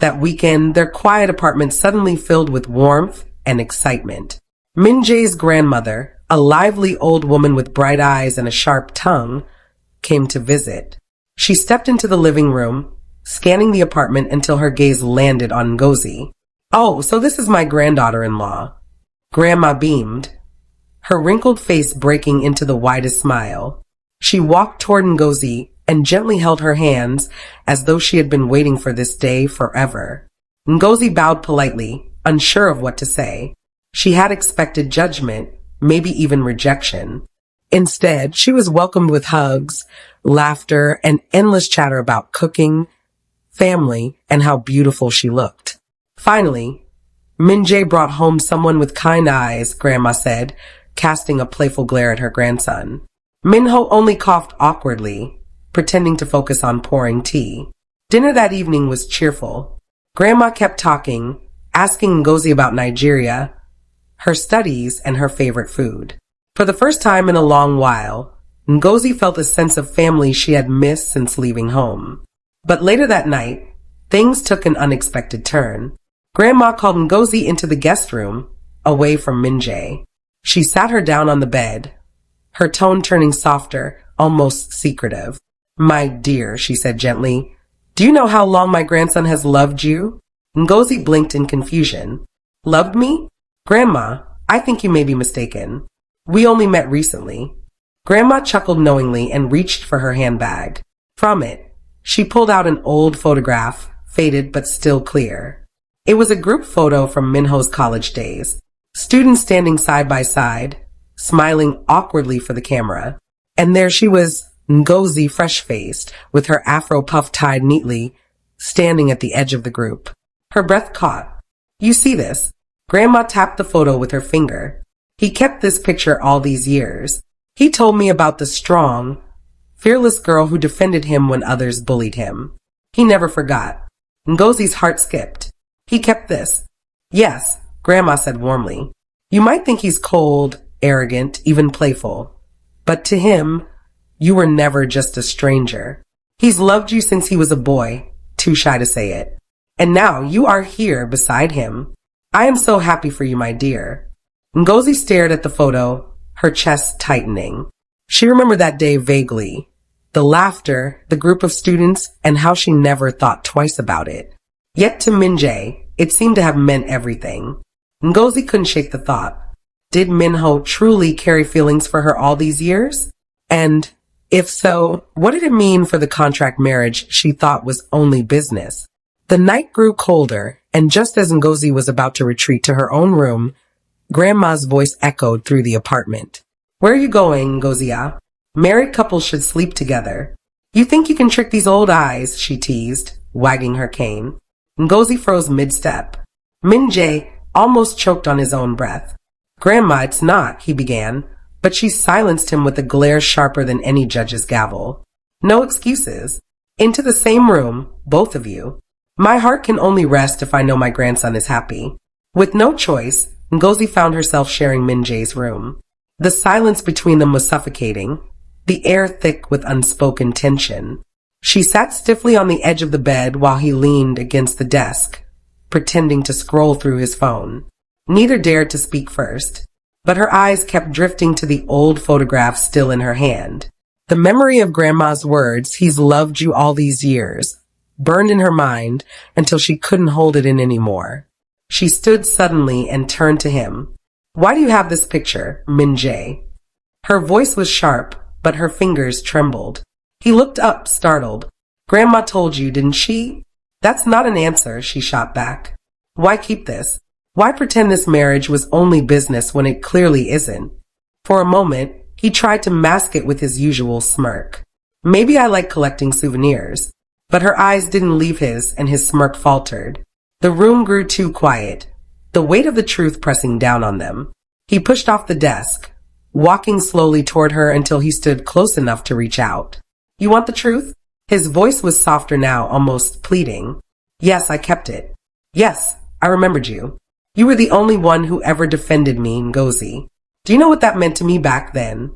That weekend, their quiet apartment suddenly filled with warmth and excitement. Min Jae's grandmother, a lively old woman with bright eyes and a sharp tongue, came to visit. She stepped into the living room, scanning the apartment until her gaze landed on Ngozi. "Oh, so this is my granddaughter-in-law." Grandma beamed, her wrinkled face breaking into the widest smile. She walked toward Ngozi and gently held her hands as though she had been waiting for this day forever. Ngozi bowed politely, unsure of what to say. She had expected judgment, maybe even rejection. Instead, she was welcomed with hugs, laughter, and endless chatter about cooking, family, and how beautiful she looked. Finally, Min Jae brought home someone with kind eyes, Grandma said, casting a playful glare at her grandson. Minho only coughed awkwardly, pretending to focus on pouring tea. Dinner that evening was cheerful. Grandma kept talking, asking Ngozi about Nigeria, her studies, and her favorite food. For the first time in a long while, Ngozi felt a sense of family she had missed since leaving home. But later that night, things took an unexpected turn. Grandma called Ngozi into the guest room, away from Min Jae. She sat her down on the bed, her tone turning softer, almost secretive. "My dear," she said gently, "do you know how long my grandson has loved you?" Ngozi blinked in confusion. "Loved me? Grandma, I think you may be mistaken. We only met recently." Grandma chuckled knowingly and reached for her handbag. From it, she pulled out an old photograph, faded but still clear. It was a group photo from Minho's college days. Students standing side by side, smiling awkwardly for the camera. And there she was, Ngozi, fresh-faced, with her afro puff tied neatly, standing at the edge of the group. Her breath caught. "You see this?" Grandma tapped the photo with her finger. "He kept this picture all these years. He told me about the strong, fearless girl who defended him when others bullied him. He never forgot." Ngozi's heart skipped. "He kept this?" "Yes," Grandma said warmly. "You might think he's cold, arrogant, even playful. But to him, you were never just a stranger. He's loved you since he was a boy, too shy to say it. And now you are here beside him. I am so happy for you, my dear." Ngozi stared at the photo, her chest tightening. She remembered that day vaguely. The laughter, the group of students, and how she never thought twice about it. Yet to Min Jae, it seemed to have meant everything. Ngozi couldn't shake the thought. Did Minho truly carry feelings for her all these years? And if so, what did it mean for the contract marriage she thought was only business? The night grew colder, and just as Ngozi was about to retreat to her own room, Grandma's voice echoed through the apartment. "Where are you going, Ngozi? Married couples should sleep together." "You think you can trick these old eyes?" she teased, wagging her cane. Ngozi froze mid-step. Min Jae almost choked on his own breath. "Grandma, it's not," he began, but she silenced him with a glare sharper than any judge's gavel. "No excuses. Into the same room, both of you. My heart can only rest if I know my grandson is happy." With no choice, Ngozi found herself sharing Min Jae's room. The silence between them was suffocating, the air thick with unspoken tension. She sat stiffly on the edge of the bed while he leaned against the desk, pretending to scroll through his phone. Neither dared to speak first, but her eyes kept drifting to the old photograph still in her hand. The memory of Grandma's words, "He's loved you all these years," burned in her mind until she couldn't hold it in anymore. She stood suddenly and turned to him. "Why do you have this picture, Min Jae?" Her voice was sharp, but her fingers trembled. He looked up, startled. "Grandma told you, didn't she?" "That's not an answer," she shot back. "Why keep this? Why pretend this marriage was only business when it clearly isn't?" For a moment, he tried to mask it with his usual smirk. "Maybe I like collecting souvenirs." But her eyes didn't leave his, and his smirk faltered. The room grew too quiet, the weight of the truth pressing down on them. He pushed off the desk, walking slowly toward her until he stood close enough to reach out. "You want the truth?" His voice was softer now, almost pleading. "Yes, I kept it. Yes, I remembered you. You were the only one who ever defended me, Ngozi. Do you know what that meant to me back then?"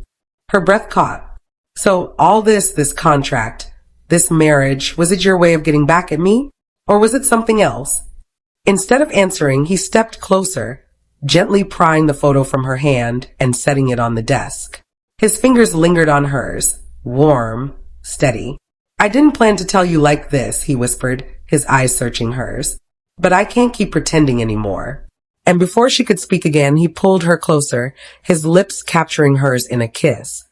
Her breath caught. "So all this contract, this marriage, was it your way of getting back at me?" Or was it something else? Instead of answering, he stepped closer, gently prying the photo from her hand and setting it on the desk. His fingers lingered on hers, warm, steady. I didn't plan to tell you like this, he whispered, his eyes searching hers. But I can't keep pretending anymore. And before she could speak again, he pulled her closer, his lips capturing hers in a kiss.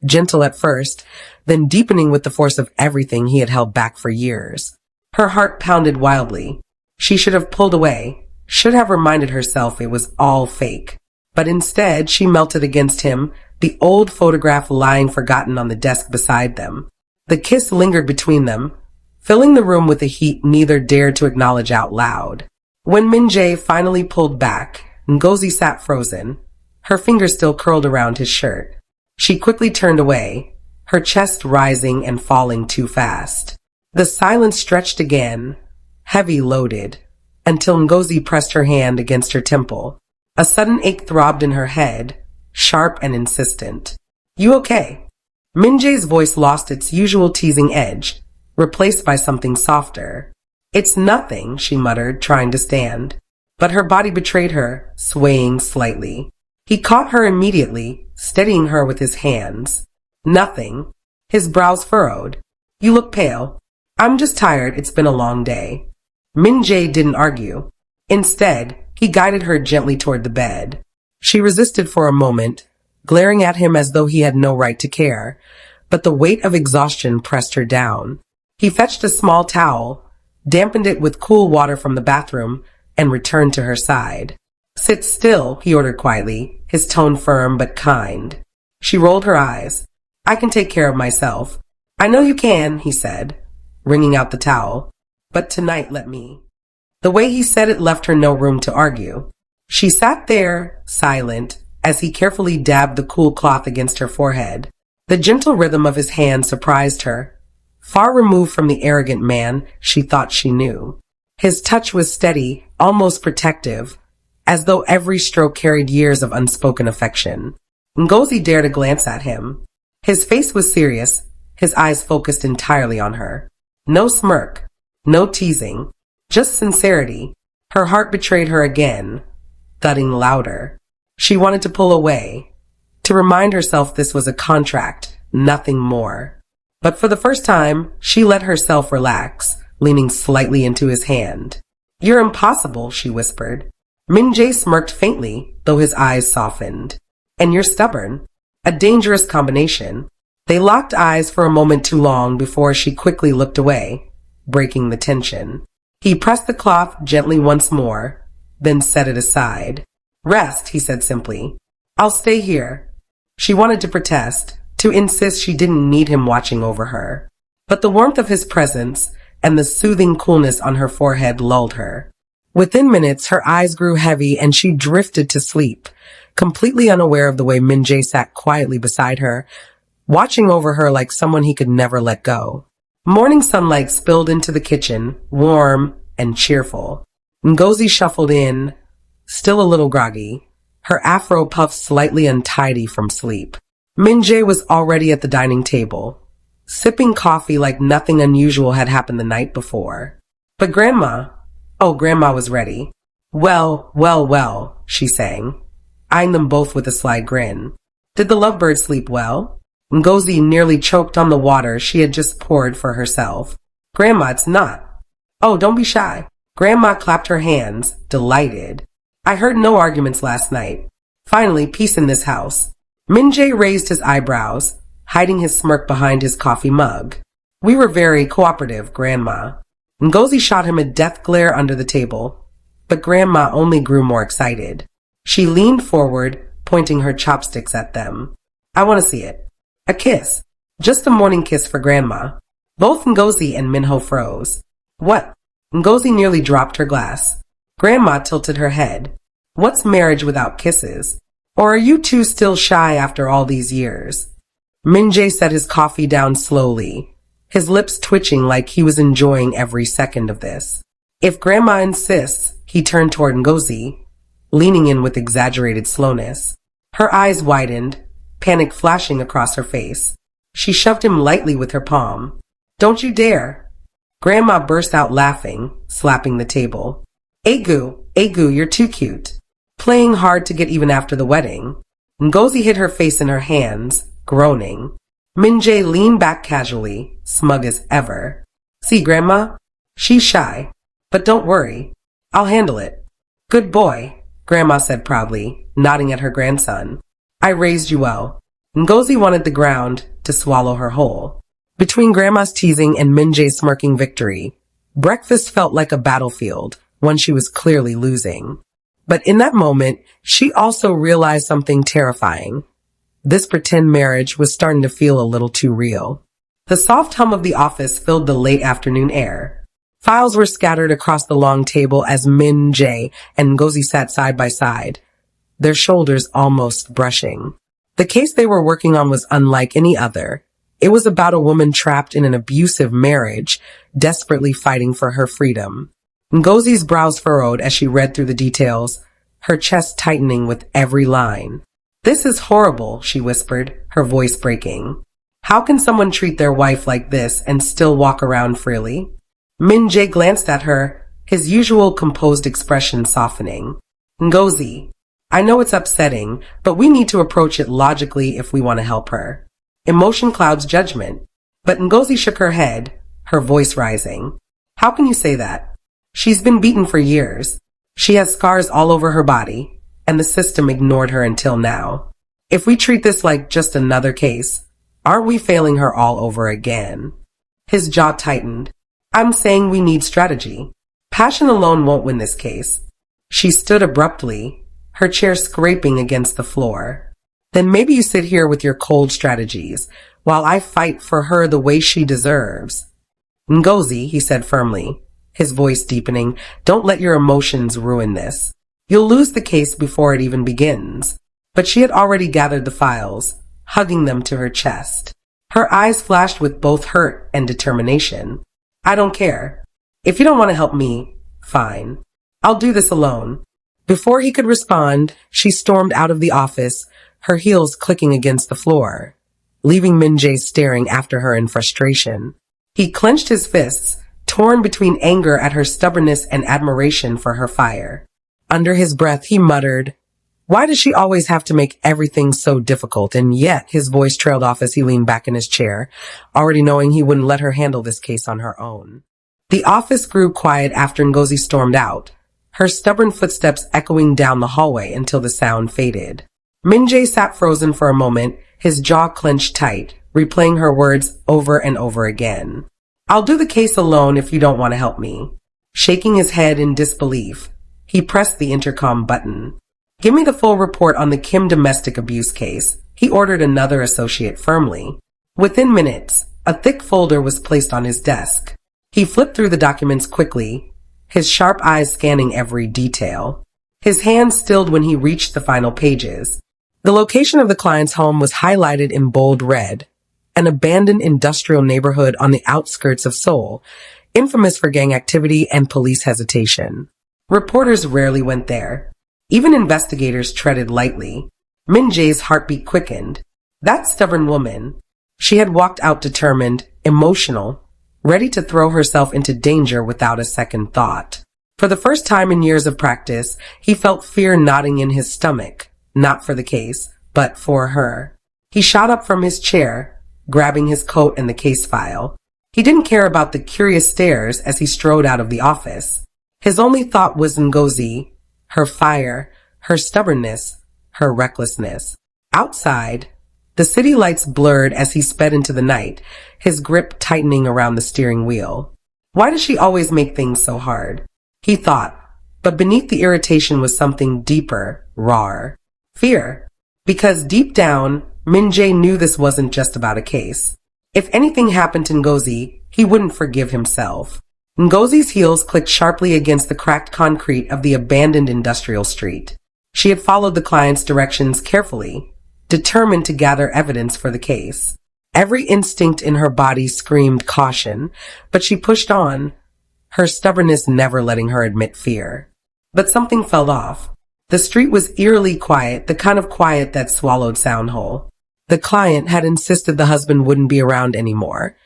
Gentle at first, then deepening with the force of everything he had held back for years. Her heart pounded wildly. She should have pulled away, should have reminded herself it was all fake. But instead, she melted against him, the old photograph lying forgotten on the desk beside them. The kiss lingered between them, filling the room with a heat neither dared to acknowledge out loud. When Min-jae finally pulled back, Ngozi sat frozen, her fingers still curled around his shirt. She quickly turned away, her chest rising and falling too fast. The silence stretched again, heavy loaded, until Ngozi pressed her hand against her temple. A sudden ache throbbed in her head, sharp and insistent. You okay? Min-jae's voice lost its usual teasing edge, replaced by something softer. It's nothing, she muttered, trying to stand. But her body betrayed her, swaying slightly. He caught her immediately, steadying her with his hands. Nothing. His brows furrowed. You look pale. I'm just tired, it's been a long day. Min-jae didn't argue. Instead, he guided her gently toward the bed. She resisted for a moment, glaring at him as though he had no right to care, but the weight of exhaustion pressed her down. He fetched a small towel, dampened it with cool water from the bathroom, and returned to her side. Sit still, he ordered quietly, his tone firm but kind. She rolled her eyes. I can take care of myself. I know you can, he said, wringing out the towel. But tonight let me. The way he said it left her no room to argue. She sat there, silent, as he carefully dabbed the cool cloth against her forehead. The gentle rhythm of his hand surprised her, far removed from the arrogant man she thought she knew. His touch was steady, almost protective, as though every stroke carried years of unspoken affection. Ngozi dared a glance at him. His face was serious, his eyes focused entirely on her. No smirk, no teasing, just sincerity. Her heart betrayed her again, thudding louder. She wanted to pull away, to remind herself this was a contract, nothing more. But for the first time, she let herself relax, leaning slightly into his hand. You're impossible, she whispered. Min-jae smirked faintly, though his eyes softened. And you're stubborn. A dangerous combination. They locked eyes for a moment too long before she quickly looked away, breaking the tension. He pressed the cloth gently once more, then set it aside. Rest, he said simply. I'll stay here. She wanted to protest, to insist she didn't need him watching over her. But the warmth of his presence and the soothing coolness on her forehead lulled her. Within minutes, her eyes grew heavy and she drifted to sleep, completely unaware of the way Min-jae sat quietly beside her, watching over her like someone he could never let go. Morning sunlight spilled into the kitchen, warm and cheerful. Ngozi shuffled in, still a little groggy, her afro puffed slightly untidy from sleep. Min-jae was already at the dining table, sipping coffee like nothing unusual had happened the night before. But Grandma was ready. Well, she sang, eyeing them both with a sly grin. Did the lovebird sleep well? Ngozi nearly choked on the water she had just poured for herself. Grandma, it's not. Oh, don't be shy. Grandma clapped her hands, delighted. I heard no arguments last night. Finally, peace in this house. Min-jae raised his eyebrows, hiding his smirk behind his coffee mug. We were very cooperative, Grandma. Ngozi shot him a death glare under the table, but Grandma only grew more excited. She leaned forward, pointing her chopsticks at them. I want to see it. A kiss. Just a morning kiss for Grandma. Both Ngozi and Minho froze. What? Ngozi nearly dropped her glass. Grandma tilted her head. What's marriage without kisses? Or are you two still shy after all these years? Min-jae set his coffee down slowly, his lips twitching like he was enjoying every second of this. If Grandma insists, he turned toward Ngozi, leaning in with exaggerated slowness. Her eyes widened, panic flashing across her face. She shoved him lightly with her palm. Don't you dare. Grandma burst out laughing, slapping the table. Egu, you're too cute. Playing hard to get even after the wedding. Ngozi hid her face in her hands, groaning. Minjae leaned back casually, smug as ever. See, Grandma? She's shy. But don't worry. I'll handle it. Good boy, Grandma said proudly, nodding at her grandson. I raised you well. Ngozi wanted the ground to swallow her whole. Between Grandma's teasing and Minjae's smirking victory, breakfast felt like a battlefield, one she was clearly losing. But in that moment, she also realized something terrifying. This pretend marriage was starting to feel a little too real. The soft hum of the office filled the late afternoon air. Files were scattered across the long table as Minjae and Ngozi sat side by side, their shoulders almost brushing. The case they were working on was unlike any other. It was about a woman trapped in an abusive marriage, desperately fighting for her freedom. Ngozi's brows furrowed as she read through the details, her chest tightening with every line. This is horrible, she whispered, her voice breaking. How can someone treat their wife like this and still walk around freely? Minjae glanced at her, his usual composed expression softening. Ngozi, I know it's upsetting, but we need to approach it logically if we want to help her. Emotion clouds judgment. But Ngozi shook her head, her voice rising. How can you say that? She's been beaten for years. She has scars all over her body, and the system ignored her until now. If we treat this like just another case, aren't we failing her all over again? His jaw tightened. I'm saying we need strategy. Passion alone won't win this case. She stood abruptly, her chair scraping against the floor. Then maybe you sit here with your cold strategies, while I fight for her the way she deserves. Ngozi, he said firmly, his voice deepening, don't let your emotions ruin this. You'll lose the case before it even begins. But she had already gathered the files, hugging them to her chest. Her eyes flashed with both hurt and determination. I don't care. If you don't want to help me, fine. I'll do this alone. Before he could respond, she stormed out of the office, her heels clicking against the floor, leaving Minjae staring after her in frustration. He clenched his fists, torn between anger at her stubbornness and admiration for her fire. Under his breath, he muttered, why does she always have to make everything so difficult? And yet his voice trailed off as he leaned back in his chair, already knowing he wouldn't let her handle this case on her own. The office grew quiet after Ngozi stormed out, her stubborn footsteps echoing down the hallway until the sound faded. Minjae sat frozen for a moment, his jaw clenched tight, replaying her words over and over again. I'll do the case alone if you don't want to help me. Shaking his head in disbelief, he pressed the intercom button. Give me the full report on the Kim domestic abuse case, he ordered another associate firmly. Within minutes, a thick folder was placed on his desk. He flipped through the documents quickly, his sharp eyes scanning every detail. His hands stilled when he reached the final pages. The location of the client's home was highlighted in bold red, an abandoned industrial neighborhood on the outskirts of Seoul, infamous for gang activity and police hesitation. Reporters rarely went there. Even investigators treaded lightly. Minjae's heartbeat quickened. That stubborn woman. She had walked out determined, emotional, ready to throw herself into danger without a second thought. For the first time in years of practice, he felt fear knotting in his stomach, not for the case, but for her. He shot up from his chair, grabbing his coat and the case file. He didn't care about the curious stares as he strode out of the office. His only thought was Ngozi, her fire, her stubbornness, her recklessness. Outside, the city lights blurred as he sped into the night, his grip tightening around the steering wheel. Why does she always make things so hard? He thought, but beneath the irritation was something deeper, rawer. Fear. Because deep down, Minjae knew this wasn't just about a case. If anything happened to Ngozi, he wouldn't forgive himself. Ngozi's heels clicked sharply against the cracked concrete of the abandoned industrial street. She had followed the client's directions carefully, determined to gather evidence for the case. Every instinct in her body screamed caution, but she pushed on, her stubbornness never letting her admit fear. But something fell off. The street was eerily quiet, the kind of quiet that swallowed sound whole. The client had insisted the husband wouldn't be around anymore,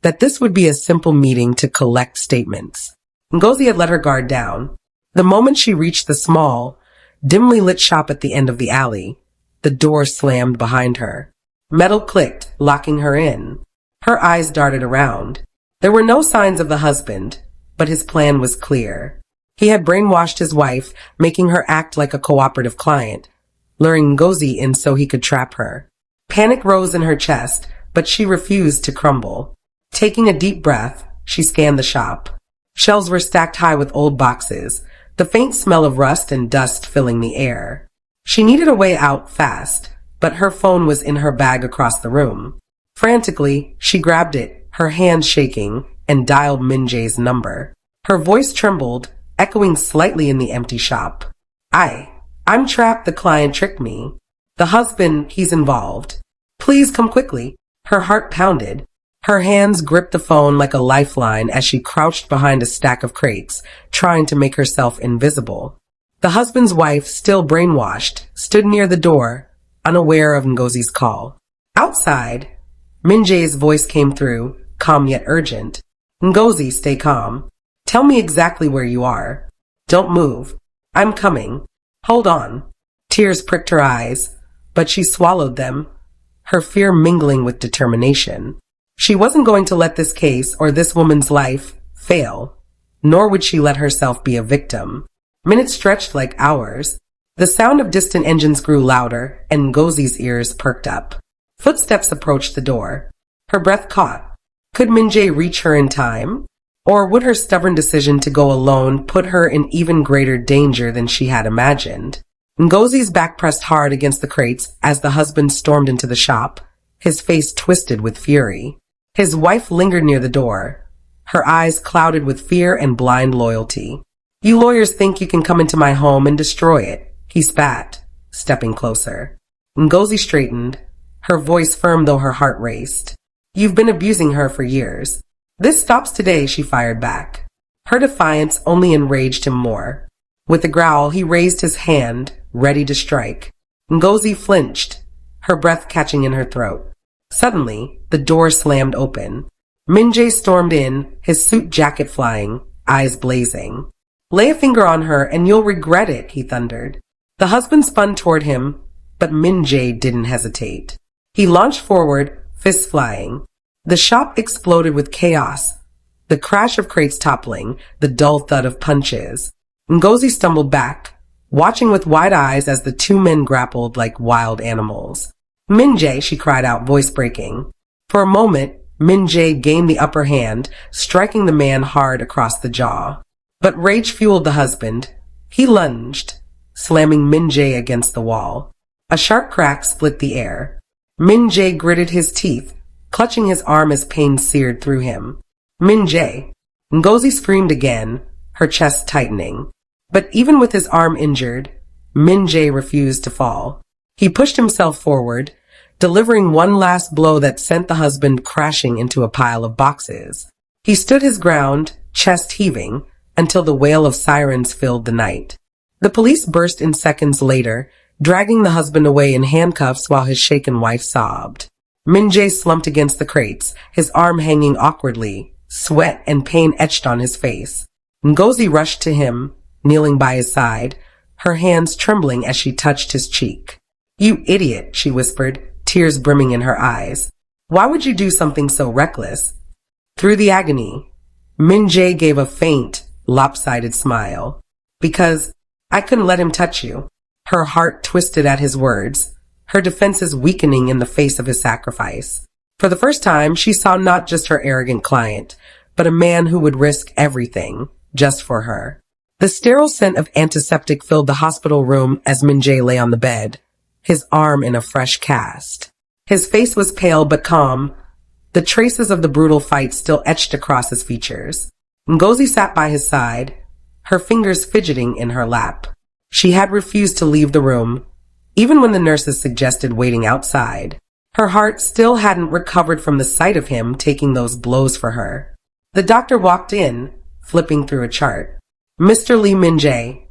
that this would be a simple meeting to collect statements. Ngozi had let her guard down. The moment she reached the small, dimly lit shop at the end of the alley, the door slammed behind her. Metal clicked, locking her in. Her eyes darted around. There were no signs of the husband, but his plan was clear. He had brainwashed his wife, making her act like a cooperative client, luring Ngozi in so he could trap her. Panic rose in her chest, but she refused to crumble. Taking a deep breath, she scanned the shop. Shelves were stacked high with old boxes, the faint smell of rust and dust filling the air. She needed a way out fast, but her phone was in her bag across the room. Frantically, she grabbed it, her hands shaking, and dialed Min-jae's number. Her voice trembled, echoing slightly in the empty shop. I'm trapped, the client tricked me. The husband, he's involved. Please come quickly. Her heart pounded. Her hands gripped the phone like a lifeline as she crouched behind a stack of crates, trying to make herself invisible. The husband's wife, still brainwashed, stood near the door, unaware of Ngozi's call. Outside, Min-jae's voice came through, calm yet urgent. Ngozi, stay calm. Tell me exactly where you are. Don't move. I'm coming. Hold on. Tears pricked her eyes, but she swallowed them, her fear mingling with determination. She wasn't going to let this case or this woman's life fail, nor would she let herself be a victim. Minutes stretched like hours. The sound of distant engines grew louder, and Ngozi's ears perked up. Footsteps approached the door. Her breath caught. Could Min-jae reach her in time? Or would her stubborn decision to go alone put her in even greater danger than she had imagined? Ngozi's back pressed hard against the crates as the husband stormed into the shop, his face twisted with fury. His wife lingered near the door, her eyes clouded with fear and blind loyalty. You lawyers think you can come into my home and destroy it, he spat, stepping closer. Ngozi straightened, her voice firm though her heart raced. You've been abusing her for years. This stops today, she fired back. Her defiance only enraged him more. With a growl, he raised his hand, ready to strike. Ngozi flinched, her breath catching in her throat. Suddenly, the door slammed open. Min-jae stormed in, his suit jacket flying, eyes blazing. Lay a finger on her and you'll regret it, he thundered. The husband spun toward him, but Min-jae didn't hesitate. He launched forward, fists flying. The shop exploded with chaos, the crash of crates toppling, the dull thud of punches. Ngozi stumbled back, watching with wide eyes as the two men grappled like wild animals. Min-jae, she cried out, voice breaking. For a moment, Min-jae gained the upper hand, striking the man hard across the jaw. But rage fueled the husband. He lunged, slamming Min-jae against the wall. A sharp crack split the air. Min-jae gritted his teeth, clutching his arm as pain seared through him. Min-jae. Ngozi screamed again, her chest tightening. But even with his arm injured, Min-jae refused to fall. He pushed himself forward, delivering one last blow that sent the husband crashing into a pile of boxes. He stood his ground, chest heaving, until the wail of sirens filled the night. The police burst in seconds later, dragging the husband away in handcuffs while his shaken wife sobbed. Min-jae slumped against the crates, his arm hanging awkwardly, sweat and pain etched on his face. Ngozi rushed to him, kneeling by his side, her hands trembling as she touched his cheek. You idiot, she whispered, tears brimming in her eyes. Why would you do something so reckless? Through the agony, Min-jae gave a faint, lopsided smile. Because I couldn't let him touch you. Her heart twisted at his words, her defenses weakening in the face of his sacrifice. For the first time, she saw not just her arrogant client, but a man who would risk everything, just for her. The sterile scent of antiseptic filled the hospital room as Min-jae lay on the bed, his arm in a fresh cast. His face was pale but calm, the traces of the brutal fight still etched across his features. Ngozi sat by his side, her fingers fidgeting in her lap. She had refused to leave the room, even when the nurses suggested waiting outside. Her heart still hadn't recovered from the sight of him taking those blows for her. The doctor walked in, flipping through a chart. Mr. Lee Min-jae,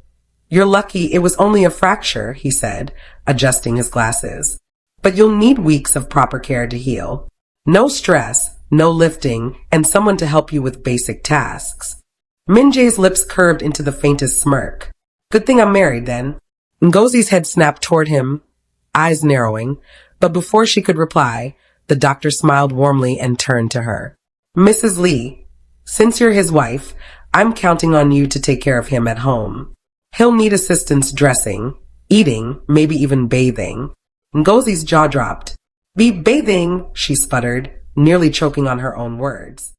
you're lucky it was only a fracture, he said, adjusting his glasses. But you'll need weeks of proper care to heal. No stress, no lifting, and someone to help you with basic tasks. Min-jae's lips curved into the faintest smirk. Good thing I'm married, then. Ngozi's head snapped toward him, eyes narrowing, but before she could reply, the doctor smiled warmly and turned to her. Mrs. Lee, since you're his wife, I'm counting on you to take care of him at home. He'll need assistance dressing, eating, maybe even bathing. Ngozi's jaw dropped. Be bathing, she sputtered, nearly choking on her own words.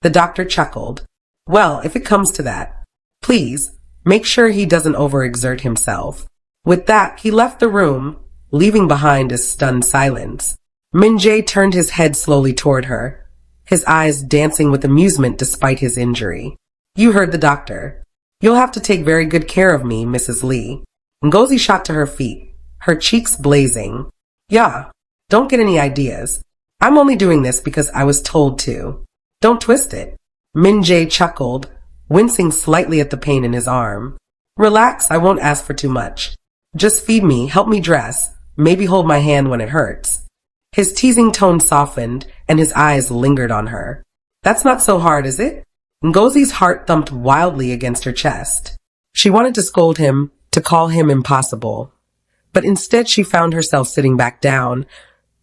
The doctor chuckled. Well, if it comes to that, please, make sure he doesn't overexert himself. With that, he left the room, leaving behind a stunned silence. Min-jae turned his head slowly toward her, his eyes dancing with amusement despite his injury. You heard the doctor. You'll have to take very good care of me, Mrs. Lee. Ngozi shot to her feet, her cheeks blazing. Yeah, don't get any ideas. I'm only doing this because I was told to. Don't twist it. Min-jae chuckled, wincing slightly at the pain in his arm. Relax, I won't ask for too much. Just feed me, help me dress, maybe hold my hand when it hurts. His teasing tone softened, and his eyes lingered on her. That's not so hard, is it? Ngozi's heart thumped wildly against her chest. She wanted to scold him, to call him impossible. But instead she found herself sitting back down,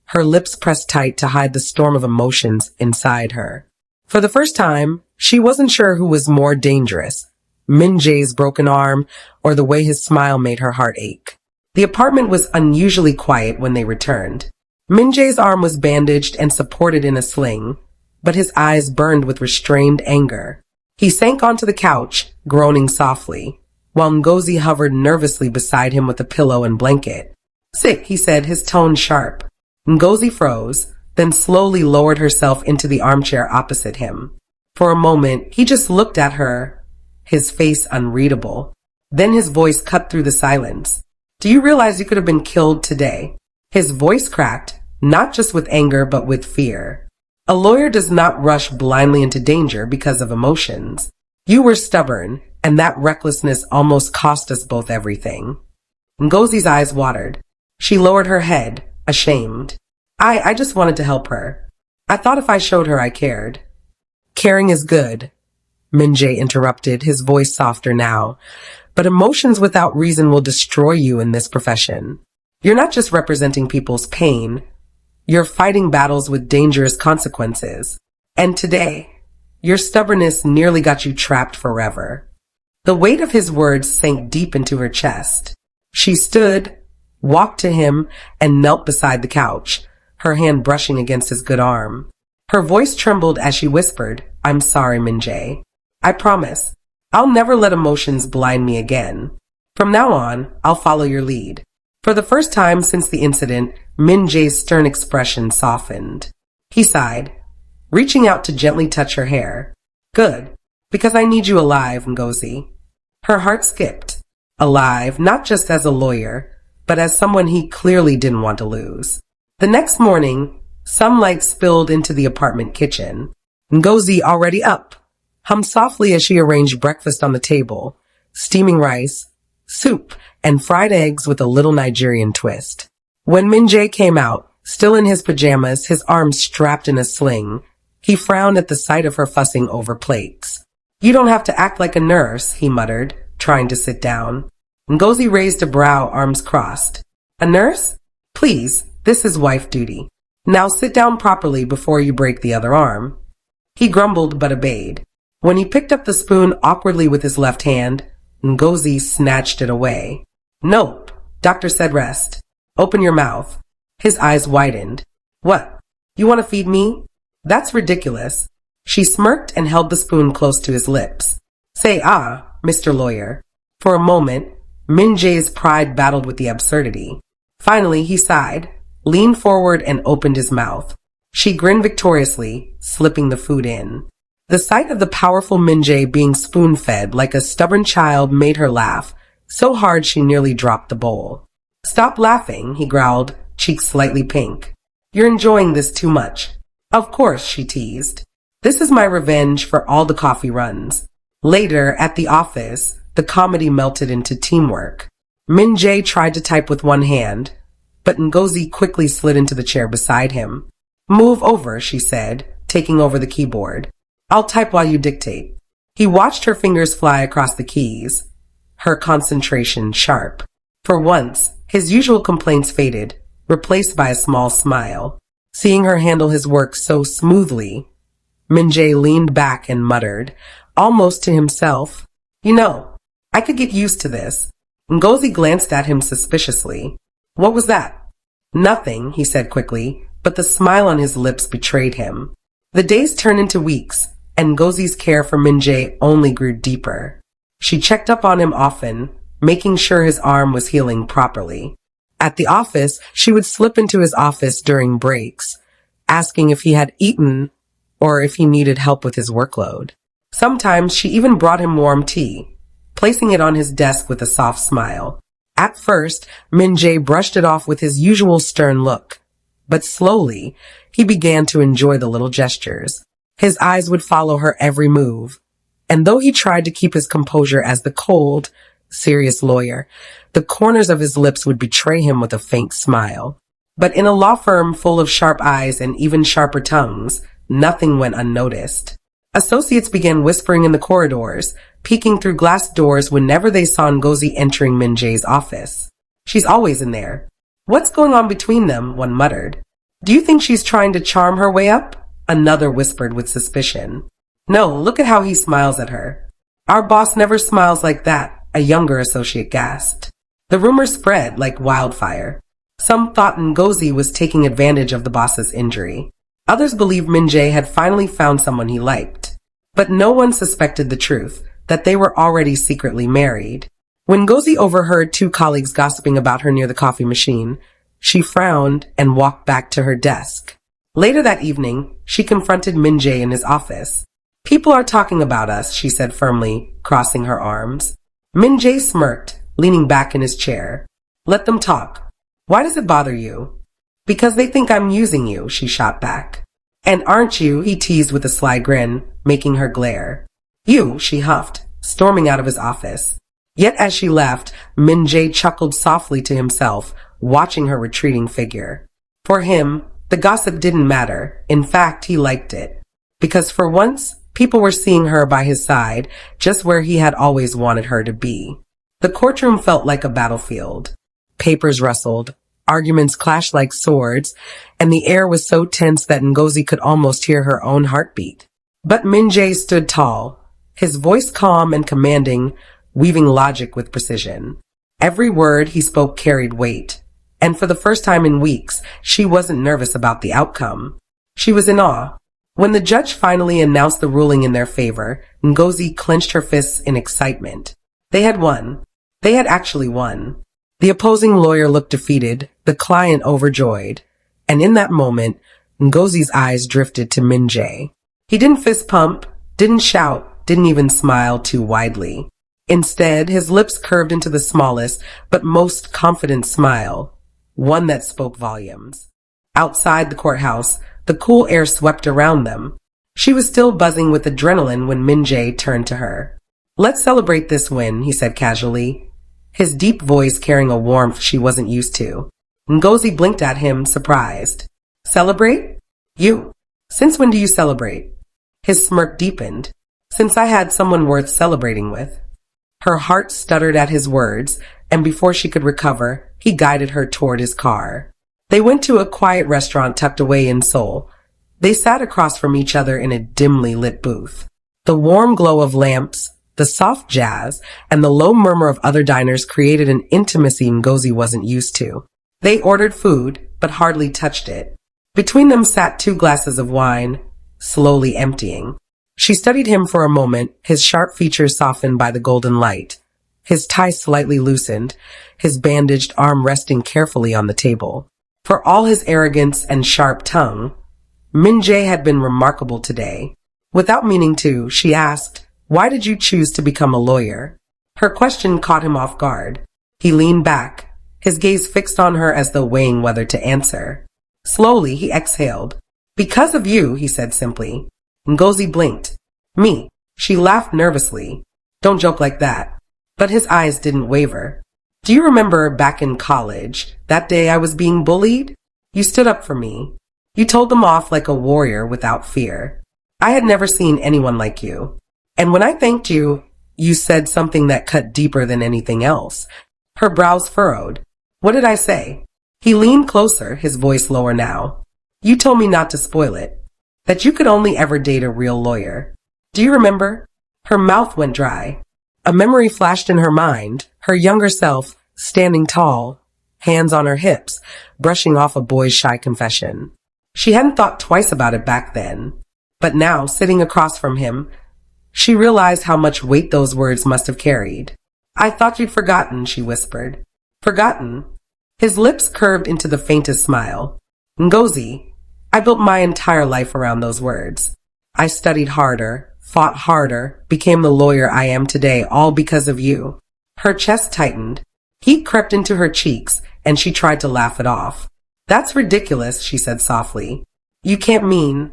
her lips pressed tight to hide the storm of emotions inside her. For the first time, she wasn't sure who was more dangerous, Min-jae's broken arm or the way his smile made her heart ache. The apartment was unusually quiet when they returned. Min-jae's arm was bandaged and supported in a sling, but his eyes burned with restrained anger. He sank onto the couch, groaning softly, while Ngozi hovered nervously beside him with a pillow and blanket. Sick, he said, his tone sharp. Ngozi froze, then slowly lowered herself into the armchair opposite him. For a moment, he just looked at her, his face unreadable. Then his voice cut through the silence. Do you realize you could have been killed today? His voice cracked, not just with anger but with fear. A lawyer does not rush blindly into danger because of emotions. You were stubborn, and that recklessness almost cost us both everything. Ngozi's eyes watered. She lowered her head, ashamed. I just wanted to help her. I thought if I showed her I cared. Caring is good, Min-jae interrupted, his voice softer now. But emotions without reason will destroy you in this profession. You're not just representing people's pain. You're fighting battles with dangerous consequences. And today, your stubbornness nearly got you trapped forever. The weight of his words sank deep into her chest. She stood, walked to him, and knelt beside the couch, her hand brushing against his good arm. Her voice trembled as she whispered, I'm sorry, Min-jae. I promise, I'll never let emotions blind me again. From now on, I'll follow your lead. For the first time since the incident, Min-jae's stern expression softened. He sighed, reaching out to gently touch her hair. Good, because I need you alive, Ngozi. Her heart skipped. Alive, not just as a lawyer, but as someone he clearly didn't want to lose. The next morning, some light spilled into the apartment kitchen. Ngozi, already up, hummed softly as she arranged breakfast on the table, steaming rice, soup, and fried eggs with a little Nigerian twist. When Min-jae came out, still in his pajamas, his arms strapped in a sling, he frowned at the sight of her fussing over plates. You don't have to act like a nurse, he muttered, trying to sit down. Ngozi raised a brow, arms crossed. A nurse? Please, this is wife duty. Now sit down properly before you break the other arm. He grumbled but obeyed. When he picked up the spoon awkwardly with his left hand, Ngozi snatched it away. Nope, doctor said rest. Open your mouth. His eyes widened. What? You want to feed me? That's ridiculous. She smirked and held the spoon close to his lips. Say Mr. Lawyer. For a moment, Min-jae's pride battled with the absurdity. Finally, he sighed, leaned forward and opened his mouth. She grinned victoriously, slipping the food in. The sight of the powerful Min-jae being spoon-fed like a stubborn child made her laugh, so hard she nearly dropped the bowl. Stop laughing, he growled, cheeks slightly pink. You're enjoying this too much. Of course, she teased. This is my revenge for all the coffee runs. Later, at the office, the comedy melted into teamwork. Min-jae tried to type with one hand, but Ngozi quickly slid into the chair beside him. Move over, she said, taking over the keyboard. I'll type while you dictate. He watched her fingers fly across the keys, her concentration sharp. For once, his usual complaints faded, replaced by a small smile. Seeing her handle his work so smoothly, Min-jae leaned back and muttered, almost to himself, "You know, I could get used to this." Ngozi glanced at him suspiciously. "What was that?" "Nothing," he said quickly, but the smile on his lips betrayed him. The days turned into weeks, and Ngozi's care for Min-jae only grew deeper. She checked up on him often, making sure his arm was healing properly. At the office, she would slip into his office during breaks, asking if he had eaten or if he needed help with his workload. Sometimes she even brought him warm tea, placing it on his desk with a soft smile. At first, Min-jae brushed it off with his usual stern look, but slowly, he began to enjoy the little gestures. His eyes would follow her every move, and though he tried to keep his composure as the cold, serious lawyer, the corners of his lips would betray him with a faint smile. But in a law firm full of sharp eyes and even sharper tongues, nothing went unnoticed. Associates began whispering in the corridors, peeking through glass doors whenever they saw Ngozi entering Min-jae's office. "She's always in there." "What's going on between them?" one muttered. "Do you think she's trying to charm her way up?" another whispered with suspicion. "No, look at how he smiles at her." "Our boss never smiles like that," a younger associate gasped. The rumor spread like wildfire. Some thought Ngozi was taking advantage of the boss's injury. Others believed Min-jae had finally found someone he liked. But no one suspected the truth, that they were already secretly married. When Ngozi overheard two colleagues gossiping about her near the coffee machine, she frowned and walked back to her desk. Later that evening, she confronted Min-jae in his office. "People are talking about us," she said firmly, crossing her arms. Min-jae smirked, leaning back in his chair. "Let them talk. Why does it bother you?" "Because they think I'm using you," she shot back. "And aren't you?" he teased with a sly grin, making her glare. "You," she huffed, storming out of his office. Yet as she left, Min-jae chuckled softly to himself, watching her retreating figure. For him, the gossip didn't matter. In fact, he liked it. Because for once, people were seeing her by his side, just where he had always wanted her to be. The courtroom felt like a battlefield. Papers rustled, arguments clashed like swords, and the air was so tense that Ngozi could almost hear her own heartbeat. But Min-jae stood tall, his voice calm and commanding, weaving logic with precision. Every word he spoke carried weight, and for the first time in weeks, she wasn't nervous about the outcome. She was in awe. When the judge finally announced the ruling in their favor, Ngozi clenched her fists in excitement. They had won. They had actually won. The opposing lawyer looked defeated, the client overjoyed, and in that moment, Ngozi's eyes drifted to Min-jae. He didn't fist pump, didn't shout, didn't even smile too widely. Instead, his lips curved into the smallest but most confident smile, one that spoke volumes. Outside the courthouse, the cool air swept around them. She was still buzzing with adrenaline when Min-jae turned to her. "Let's celebrate this win," he said casually, his deep voice carrying a warmth she wasn't used to. Ngozi blinked at him, surprised. "Celebrate? You? Since when do you celebrate?" His smirk deepened. "Since I had someone worth celebrating with." Her heart stuttered at his words, and before she could recover, he guided her toward his car. They went to a quiet restaurant tucked away in Seoul. They sat across from each other in a dimly lit booth. The warm glow of lamps, the soft jazz, and the low murmur of other diners created an intimacy Ngozi wasn't used to. They ordered food, but hardly touched it. Between them sat 2 glasses of wine, slowly emptying. She studied him for a moment, his sharp features softened by the golden light, his tie slightly loosened, his bandaged arm resting carefully on the table. For all his arrogance and sharp tongue, Min-jae had been remarkable today. Without meaning to, she asked, "Why did you choose to become a lawyer?" Her question caught him off guard. He leaned back, his gaze fixed on her as though weighing whether to answer. Slowly, he exhaled. "Because of you," he said simply. Ngozi blinked. "Me?" She laughed nervously. "Don't joke like that." But his eyes didn't waver. "Do you remember back in college, that day I was being bullied? You stood up for me. You told them off like a warrior without fear. I had never seen anyone like you. And when I thanked you, you said something that cut deeper than anything else. Her brows furrowed. What did I say? He leaned closer, his voice lower now. You told me not to spoil it. That you could only ever date a real lawyer. Do you remember? Her mouth went dry. A memory flashed in her mind, her younger self, standing tall, hands on her hips, brushing off a boy's shy confession. She hadn't thought twice about it back then. But now, sitting across from him, she realized how much weight those words must have carried. I thought you'd forgotten, she whispered. Forgotten? His lips curved into the faintest smile. Ngozi, I built my entire life around those words. I studied harder, fought harder, became the lawyer I am today, all because of you. Her chest tightened. Heat crept into her cheeks, and she tried to laugh it off. That's ridiculous, she said softly. You can't mean.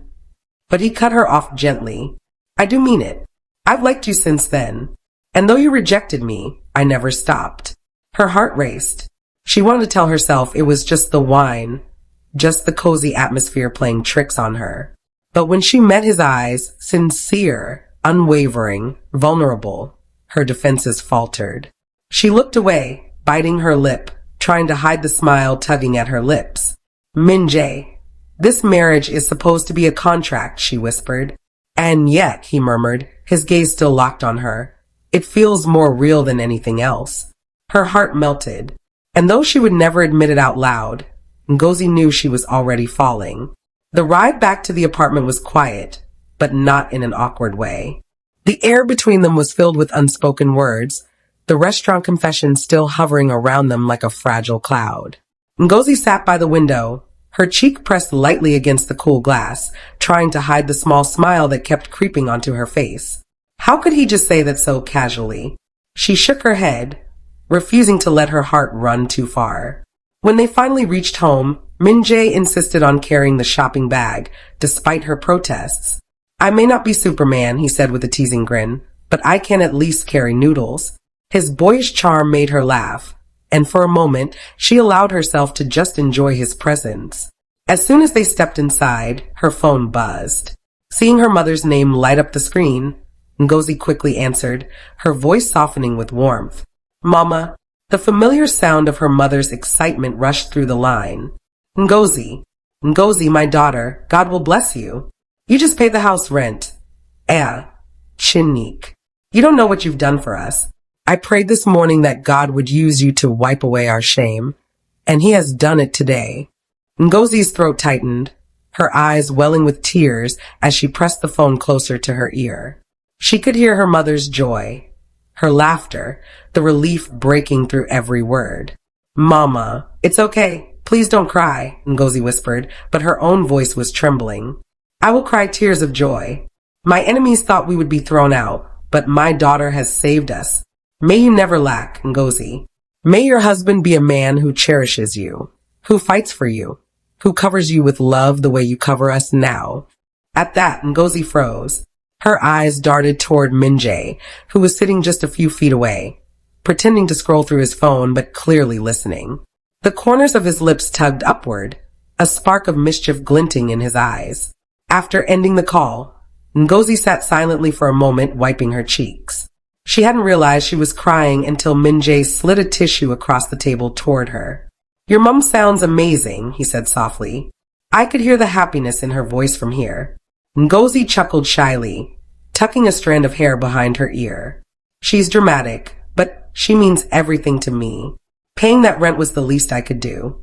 But he cut her off gently. I do mean it. I've liked you since then. And though you rejected me, I never stopped. Her heart raced. She wanted to tell herself it was just the wine, just the cozy atmosphere playing tricks on her. But when she met his eyes, sincere, unwavering, vulnerable, her defenses faltered. She looked away, biting her lip, trying to hide the smile tugging at her lips. Min-jae, this marriage is supposed to be a contract, she whispered. And yet, he murmured, his gaze still locked on her. It feels more real than anything else. Her heart melted. And though she would never admit it out loud, Ngozi knew she was already falling. The ride back to the apartment was quiet, but not in an awkward way. The air between them was filled with unspoken words, the restaurant confession still hovering around them like a fragile cloud. Ngozi sat by the window, her cheek pressed lightly against the cool glass, trying to hide the small smile that kept creeping onto her face. How could he just say that so casually? She shook her head, refusing to let her heart run too far. When they finally reached home, Min-jae insisted on carrying the shopping bag, despite her protests. I may not be Superman, he said with a teasing grin, but I can at least carry noodles. His boyish charm made her laugh, and for a moment, she allowed herself to just enjoy his presence. As soon as they stepped inside, her phone buzzed. Seeing her mother's name light up the screen, Ngozi quickly answered, her voice softening with warmth. Mama. The familiar sound of her mother's excitement rushed through the line. Ngozi, my daughter, God will bless you. You just paid the house rent. Chinnik. You don't know what you've done for us. I prayed this morning that God would use you to wipe away our shame, and he has done it today. Ngozi's throat tightened, her eyes welling with tears as she pressed the phone closer to her ear. She could hear her mother's joy, her laughter, the relief breaking through every word. Mama, it's okay. Please don't cry, Ngozi whispered, but her own voice was trembling. I will cry tears of joy. My enemies thought we would be thrown out, but my daughter has saved us. May you never lack, Ngozi. May your husband be a man who cherishes you, who fights for you, who covers you with love the way you cover us now. At that, Ngozi froze. Her eyes darted toward Min-jae, who was sitting just a few feet away, pretending to scroll through his phone but clearly listening. The corners of his lips tugged upward, a spark of mischief glinting in his eyes. After ending the call, Ngozi sat silently for a moment, wiping her cheeks. She hadn't realized she was crying until Min-jae slid a tissue across the table toward her. Your mom sounds amazing, he said softly. I could hear the happiness in her voice from here. Ngozi chuckled shyly, tucking a strand of hair behind her ear. She's dramatic, but she means everything to me. Paying that rent was the least I could do.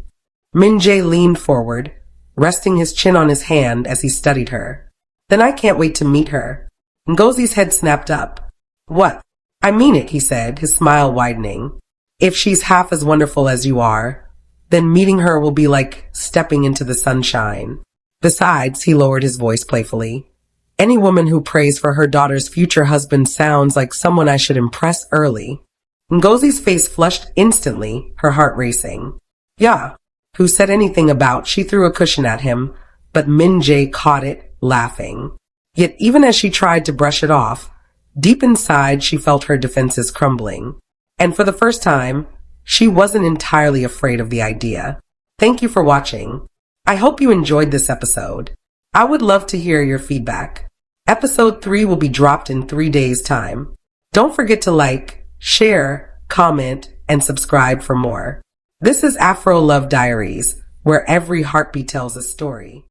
Min-jae leaned forward, resting his chin on his hand as he studied her. Then I can't wait to meet her. Ngozi's head snapped up. What? I mean it, he said, his smile widening. If she's half as wonderful as you are, then meeting her will be like stepping into the sunshine. Besides, he lowered his voice playfully, any woman who prays for her daughter's future husband sounds like someone I should impress early. Ngozi's face flushed instantly, her heart racing. Yeah, who said anything about, she threw a cushion at him, but Min-jae caught it, laughing. Yet even as she tried to brush it off, deep inside she felt her defenses crumbling. And for the first time, she wasn't entirely afraid of the idea. Thank you for watching. I hope you enjoyed this episode. I would love to hear your feedback. Episode 3 will be dropped in 3 days' time. Don't forget to like, share, comment, and subscribe for more. This is Afro Love Diaries, where every heartbeat tells a story.